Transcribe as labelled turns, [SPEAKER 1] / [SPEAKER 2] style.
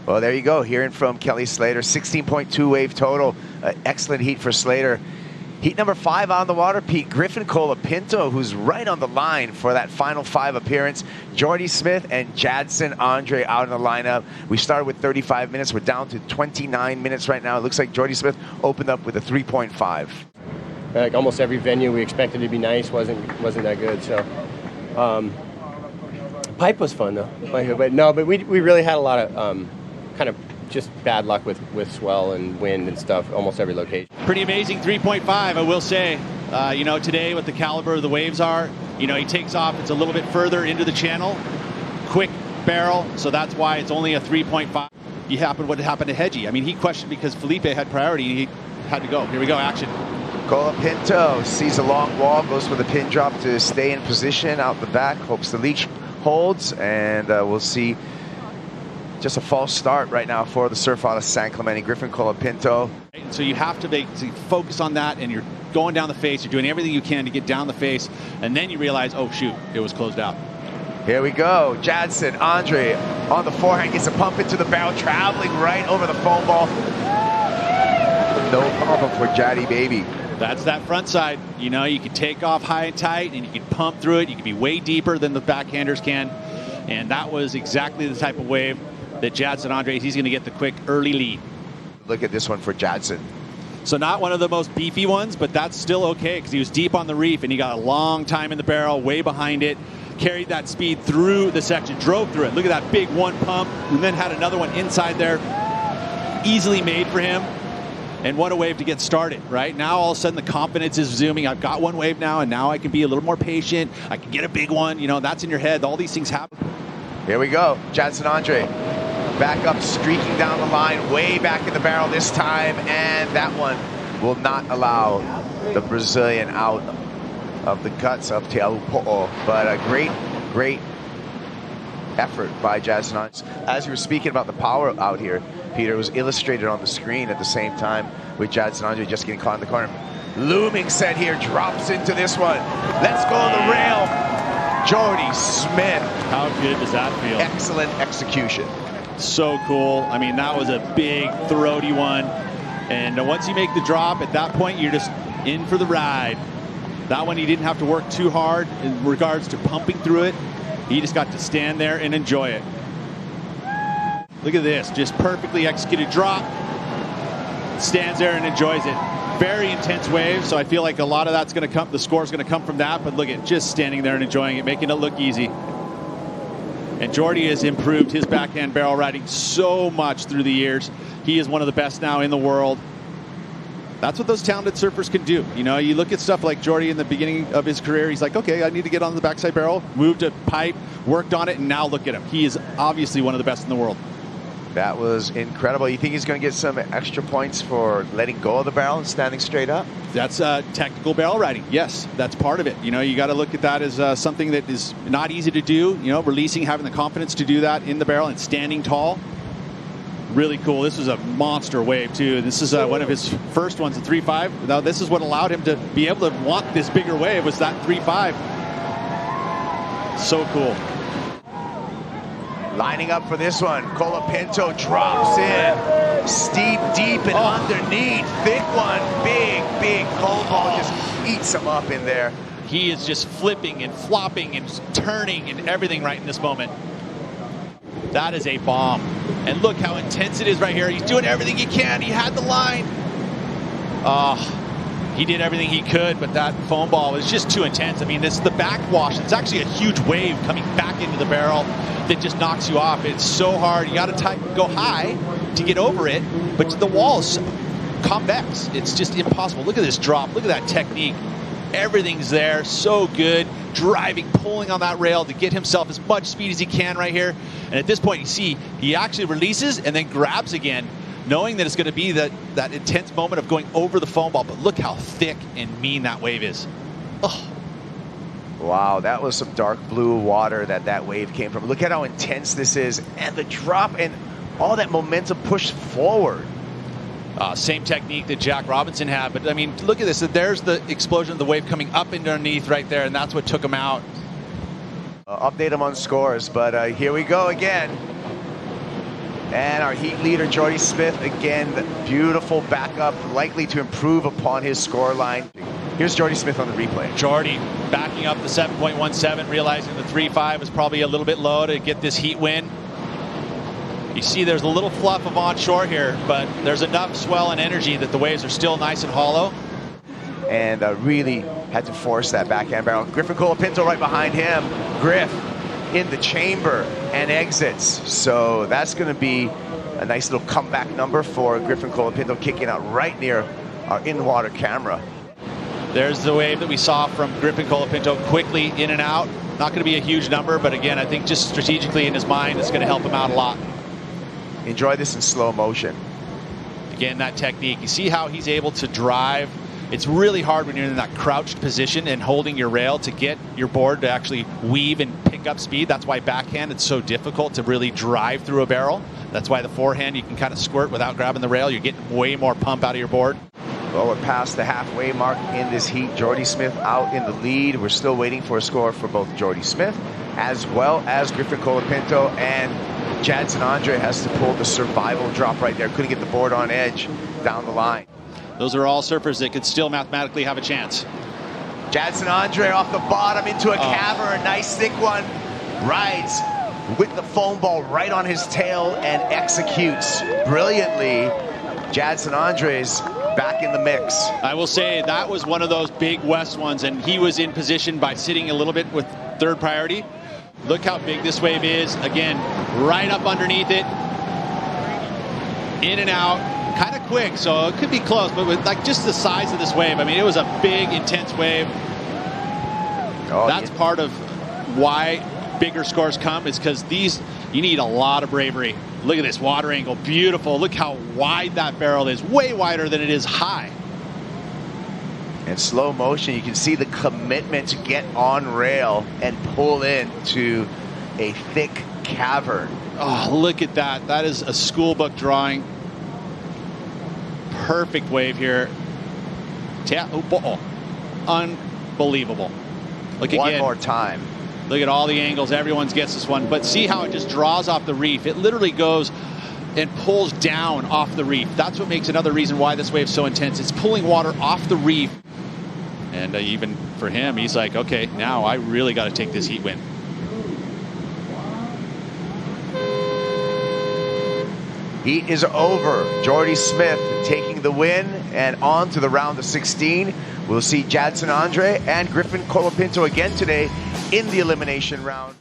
[SPEAKER 1] Well, there you go. Hearing from Kelly Slater, 16.2 wave total. Excellent heat for Slater. Heat number 5 on the water, Pete. Griffin Colapinto, who's right on the line for that final 5 appearance. Jordy Smith and Jadson Andre out in the lineup. We started with 35 minutes. We're down to 29 minutes right now. It looks like Jordy Smith opened up with a 3.5.
[SPEAKER 2] Like almost every venue we expected to be nice wasn't that good. So pipe was fun though. But we really had a lot of kind of just bad luck with swell and wind and stuff almost every location.
[SPEAKER 3] Pretty amazing 3.5, I will say. You know, today what the caliber of the waves are, you know, he takes off, it's a little bit further into the channel, quick barrel, so that's why it's only a 3.5. What happened to Hedgie? I mean, he questioned because Felipe had priority and he had to go. Here we go, action.
[SPEAKER 1] Colapinto sees a long wall, goes for the pin drop to stay in position out the back, hopes the leash holds, and we'll see just a false start right now for the surf out of San Clemente. Griffin Colapinto.
[SPEAKER 3] So you have to focus on that, and you're going down the face, you're doing everything you can to get down the face, and then you realize, oh shoot, it was closed out.
[SPEAKER 1] Here we go. Jadson Andre on the forehand, gets a pump into the barrel, traveling right over the foam ball. No problem for Jaddy baby.
[SPEAKER 3] That's that front side. You know, you can take off high and tight, and you can pump through it. You can be way deeper than the backhanders can. And that was exactly the type of wave that Jadson Andre, he's going to get the quick early lead.
[SPEAKER 1] Look at this one for Jadson.
[SPEAKER 3] So not one of the most beefy ones, but that's still okay because he was deep on the reef and he got a long time in the barrel, way behind it, carried that speed through the section, drove through it. Look at that big one pump, and then had another one inside there. Easily made for him. And what a wave to get started, right? Now all of a sudden the confidence is zooming. I've got one wave now, and now I can be a little more patient. I can get a big one. You know, that's in your head. All these things happen.
[SPEAKER 1] Here we go. Jadson Andre back up, streaking down the line, way back in the barrel this time, and that one will not allow the Brazilian out of the guts of Teahupo'o. But a great effort by Jadson Andre. As you were speaking about the power out here, Peter, was illustrated on the screen at the same time with Jadson Andre just getting caught in the corner. Looming set here, drops into this one. Let's go on the rail. Jordy Smith.
[SPEAKER 3] How good does that feel?
[SPEAKER 1] Excellent execution.
[SPEAKER 3] So cool. I mean, that was a big throaty one. And once you make the drop, at that point, you're just in for the ride. That one, he didn't have to work too hard in regards to pumping through it. He just got to stand there and enjoy it. Look at this, just perfectly executed drop. Stands there and enjoys it. Very intense wave, so I feel like a lot of that's going to come, the score's going to come from that, but look at just standing there and enjoying it, making it look easy. And Jordy has improved his backhand barrel riding so much through the years. He is one of the best now in the world. That's what those talented surfers can do. You know, you look at stuff like Jordy in the beginning of his career, he's like, okay, I need to get on the backside barrel, moved to pipe, worked on it, and now look at him. He is obviously one of the best in the world.
[SPEAKER 1] That was incredible. You think he's going to get some extra points for letting go of the barrel and standing straight up?
[SPEAKER 3] That's technical barrel riding. Yes, that's part of it. You know, you got to look at that as something that is not easy to do. You know, releasing, having the confidence to do that in the barrel and standing tall. Really cool. This was a monster wave too. This is one of his first ones, a 3.5. Now this is what allowed him to be able to want this bigger wave, was that 3.5. So cool.
[SPEAKER 1] Lining up for this one, Colapinto drops in, steep, deep, and underneath. Thick one, big cold ball just eats him up in there.
[SPEAKER 3] He is just flipping and flopping and turning and everything right in this moment. That is a bomb. And look how intense it is right here. He's doing everything he can. He had the line. He did everything he could, but that foam ball was just too intense. I mean, this is the backwash. It's actually a huge wave coming back into the barrel that just knocks you off. It's so hard. You got to go high to get over it, but the wall's convex. It's just impossible. Look at this drop. Look at that technique. Everything's there. So good. Driving, pulling on that rail to get himself as much speed as he can right here. And at this point, you see, he actually releases and then grabs again, knowing that it's going to be that intense moment of going over the foam ball. But look how thick and mean that wave is. Oh.
[SPEAKER 1] Wow, that was some dark blue water that wave came from. Look at how intense this is, and the drop and all that momentum pushed forward.
[SPEAKER 3] Same technique that Jack Robinson had, but I mean, look at this. There's the explosion of the wave coming up and underneath right there, and that's what took him out.
[SPEAKER 1] Update him on scores, but here we go again. And our heat leader, Jordy Smith, again, the beautiful backup, likely to improve upon his score line. Here's Jordy Smith on the replay.
[SPEAKER 3] Jordy backing up the 7.17, realizing the 3.5 is probably a little bit low to get this heat win. You see there's a little fluff of onshore here, but there's enough swell and energy that the waves are still nice and hollow.
[SPEAKER 1] And really had to force that backhand barrel. Griffin Colapinto right behind him. Griff in the chamber and exits. So that's going to be a nice little comeback number for Griffin Colapinto, kicking out right near our in-water camera.
[SPEAKER 3] There's the wave that we saw from Griffin Colapinto, quickly in and out. Not going to be a huge number, but again, I think just strategically in his mind, it's going to help him out a lot.
[SPEAKER 1] Enjoy this in slow motion.
[SPEAKER 3] Again, that technique. You see how he's able to drive. It's really hard when you're in that crouched position and holding your rail to get your board to actually weave and pick up speed. That's why backhand, it's so difficult to really drive through a barrel. That's why the forehand, you can kind of squirt without grabbing the rail. You're getting way more pump out of your board.
[SPEAKER 1] Well, we're past the halfway mark in this heat. Jordy Smith out in the lead. We're still waiting for a score for both Jordy Smith as well as Griffin Colapinto, and Jadson Andre has to pull the survival drop right there. Couldn't get the board on edge down the line.
[SPEAKER 3] Those are all surfers that could still mathematically have a chance.
[SPEAKER 1] Jadson Andre off the bottom into a cavern. Nice thick one. Rides with the foam ball right on his tail and executes brilliantly. Jadson Andre's back in the mix.
[SPEAKER 3] I will say that was one of those big west ones, and he was in position by sitting a little bit with third priority. Look how big this wave is. Again, right up underneath it. In and out. Kind of quick, so it could be close, but with like just the size of this wave, I mean, it was a big, intense wave. That's part of why bigger scores come, is because these, you need a lot of bravery. Look at this water angle, beautiful. Look how wide that barrel is, way wider than it is high.
[SPEAKER 1] In slow motion, you can see the commitment to get on rail and pull into a thick cavern.
[SPEAKER 3] Oh, look at that. That is a school book drawing. Perfect wave here. Teahupo'o. Unbelievable. Look again.
[SPEAKER 1] One more time.
[SPEAKER 3] Look at all the angles. Everyone gets this one. But see how it just draws off the reef. It literally goes and pulls down off the reef. That's what makes another reason why this wave's so intense. It's pulling water off the reef. And even for him, he's like, okay, now I really got to take this heat win.
[SPEAKER 1] Heat is over. Jordy Smith taking the win and on to the round of 16. We'll see Jadson Andre and Griffin Colapinto again today in the elimination round.